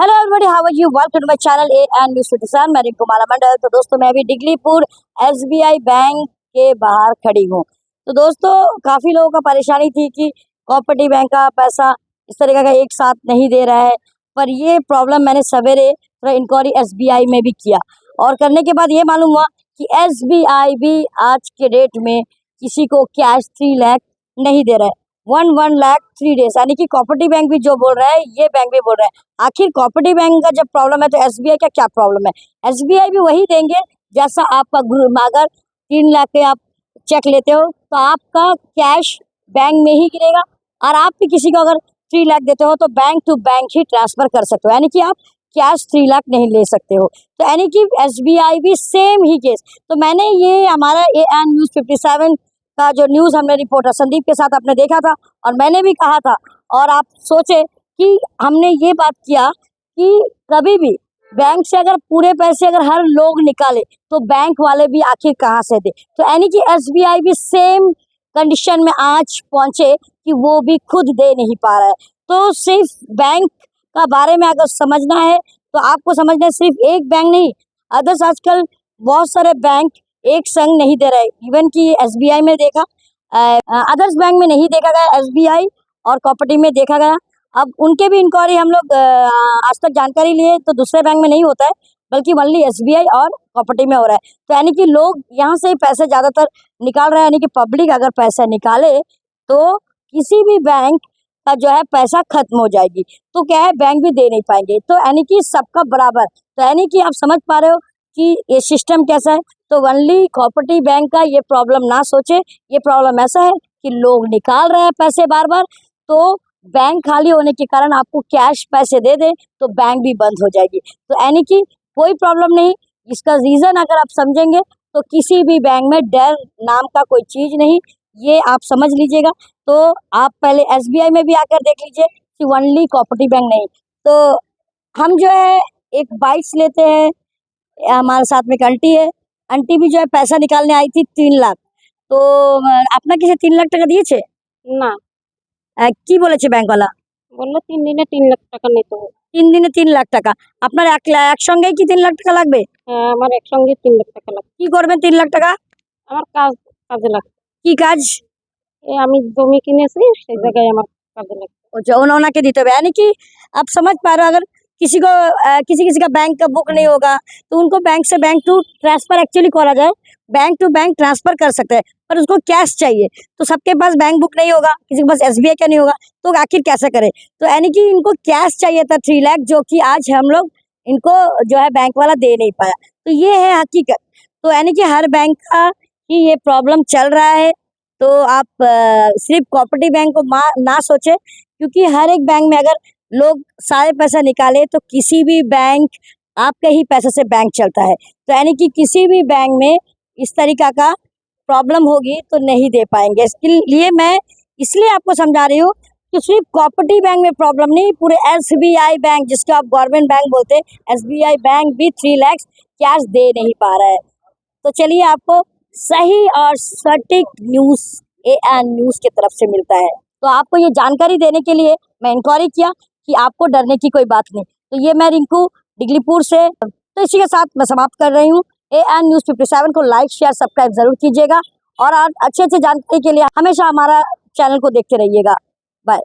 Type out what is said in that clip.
Hello everybody, how are you? Welcome to my channel A and news 57। मैं रिंकू माला मंडल। तो दोस्तों, मैं अभी डिगलीपुर एसबीआई बैंक के बाहर खड़ी हूँ। तो दोस्तों, काफ़ी लोगों का परेशानी थी कि कोऑपरेटिव बैंक का पैसा इस तरीके का एक साथ नहीं दे रहा है। पर ये प्रॉब्लम मैंने सवेरे थोड़ा इंक्वायरी एसबीआई में भी किया और करने के बाद ये मालूम हुआ कि एसबीआई भी आज के डेट में किसी को कैश 3 लाख नहीं दे रहा है। 1 लाख 3 डेज, यानी कि कोऑपरेटिव बैंक भी जो बोल रहा है, ये बैंक भी बोल रहा है। आखिर कोऑपरेटिव बैंक का जब प्रॉब्लम है तो एसबीआई का क्या प्रॉब्लम है? एसबीआई भी वही देंगे जैसा आपका ग्रुप। अगर 3 लाख के आप चेक लेते हो तो आपका कैश बैंक में ही गिरेगा, और आप भी किसी को अगर 3 लाख देते हो तो बैंक टू बैंक ही ट्रांसफर कर सकते हो, यानी कि आप कैश 3 लाख नहीं ले सकते हो। तो यानी कि एसबीआई भी सेम ही केस। तो मैंने ये हमारा ए एन न्यूज़ 57 का जो न्यूज़ हमने रिपोर्टर संदीप के साथ आपने देखा था, और मैंने भी कहा था, और आप सोचे कि हमने ये बात किया कि कभी भी बैंक से अगर पूरे पैसे अगर हर लोग निकाले तो बैंक वाले भी आखिर कहाँ से दे। तो यानी कि एसबीआई भी सेम कंडीशन में आज पहुंचे कि वो भी खुद दे नहीं पा रहा है। तो सिर्फ बैंक का बारे में अगर समझना है तो आपको समझना है, सिर्फ एक बैंक नहीं, अदर्स आजकल बहुत सारे बैंक एक संग नहीं दे रहे। इवन कि एसबीआई में देखा, अदर्स बैंक में नहीं देखा गया, एसबीआई और कोऑपरेटिव में देखा गया। अब उनके भी इंक्वायरी हम लोग आज तक जानकारी लिए तो दूसरे बैंक में नहीं होता है, बल्कि ओनली एसबीआई और कोऑपरेटिव में हो रहा है। तो यानी कि लोग यहाँ से ही पैसे ज़्यादातर निकाल रहे हैं, यानी कि पब्लिक अगर पैसा निकाले तो किसी भी बैंक का जो है पैसा खत्म हो जाएगी। तो क्या है, बैंक भी दे नहीं पाएंगे। तो यानी कि सबका बराबर। तो यानी कि आप समझ पा रहे हो कि ये सिस्टम कैसा है। तो ओनली कोऑपरेटिव बैंक का ये प्रॉब्लम ना सोचे। ये प्रॉब्लम ऐसा है कि लोग निकाल रहे हैं पैसे बार बार, तो बैंक खाली होने के कारण आपको कैश पैसे दे दे तो बैंक भी बंद हो जाएगी। तो यानी कि कोई प्रॉब्लम नहीं। इसका रीज़न अगर आप समझेंगे तो किसी भी बैंक में डर नाम का कोई चीज़ नहीं, ये आप समझ लीजिएगा। तो आप पहले एसबीआई में भी आकर देख लीजिए कि ओनली कोऑपरेटिव बैंक नहीं। तो हम जो है एक बाइक्स लेते हैं, हमारे साथ में एक आंटी है। आंटी भी जो है पैसा निकालने आई थी 3 लाख। तो अपना किसे 3 লাখ টাকা দিয়েছে? না, কি বলেছে ব্যাংকওয়ালা? বলল ৩ দিনে ৩ লাখ টাকা নিতে হবে। 3 দিনে 3 লাখ টাকা। আপনার একসঙ্গেই কি 3 লাখ টাকা লাগবে? হ্যাঁ, আমার একসঙ্গে ৩ লাখ টাকা লাগবে। কি করবেন 3 লাখ টাকা? আমার কাজে লাগবে। কি কাজ? আমি জমি কিনেছি, সেই জায়গায় আমার কাজে লাগবে। अच्छा, उन्होंने दीते हुए, यानी कि आप समझ पा रहे हो। अगर किसी को किसी का बैंक का बुक नहीं होगा तो उनको बैंक से बैंक टू ट्रांसफर एक्चुअली करा जाए, बैंक टू बैंक ट्रांसफर कर सकते हैं, पर उसको कैश चाहिए। तो सबके पास बैंक बुक नहीं होगा, किसी के पास एसबीआई का नहीं होगा, तो आखिर कैसे करें? तो यानी कि इनको कैश चाहिए था 3 लाख, जो कि आज हम लोग इनको जो है बैंक वाला दे नहीं पाया। तो ये है हकीकत। तो यानी कि हर बैंक का ही ये प्रॉब्लम चल रहा है। तो आप सिर्फ कोऑपरेटिव बैंक को ना सोचे, क्योंकि हर एक बैंक में अगर लोग सारे पैसा निकाले तो किसी भी बैंक, आपके ही पैसे से बैंक चलता है। तो यानी कि किसी भी बैंक में इस तरीका का प्रॉब्लम होगी तो नहीं दे पाएंगे। इसके लिए मैं इसलिए आपको समझा रही हूँ कि सिर्फ कोऑपरेटिव बैंक में प्रॉब्लम नहीं, पूरे एसबीआई बैंक, जिसको आप गवर्नमेंट बैंक बोलते हैं, एसबीआई बैंक भी 3 लाख कैश दे नहीं पा रहा है। तो चलिए, आपको सही और सटीक न्यूज़ एएन न्यूज़ की तरफ से मिलता है। तो आपको ये जानकारी देने के लिए मैं इंक्वायरी किया कि आपको डरने की कोई बात नहीं। तो ये मैं रिंकू डिगलीपुर से। तो इसी के साथ मैं समाप्त कर रही हूँ। एएन न्यूज़ 57 को लाइक शेयर सब्सक्राइब जरूर कीजिएगा, और अच्छे अच्छे जानकारी के लिए हमेशा हमारा चैनल को देखते रहिएगा। बाय।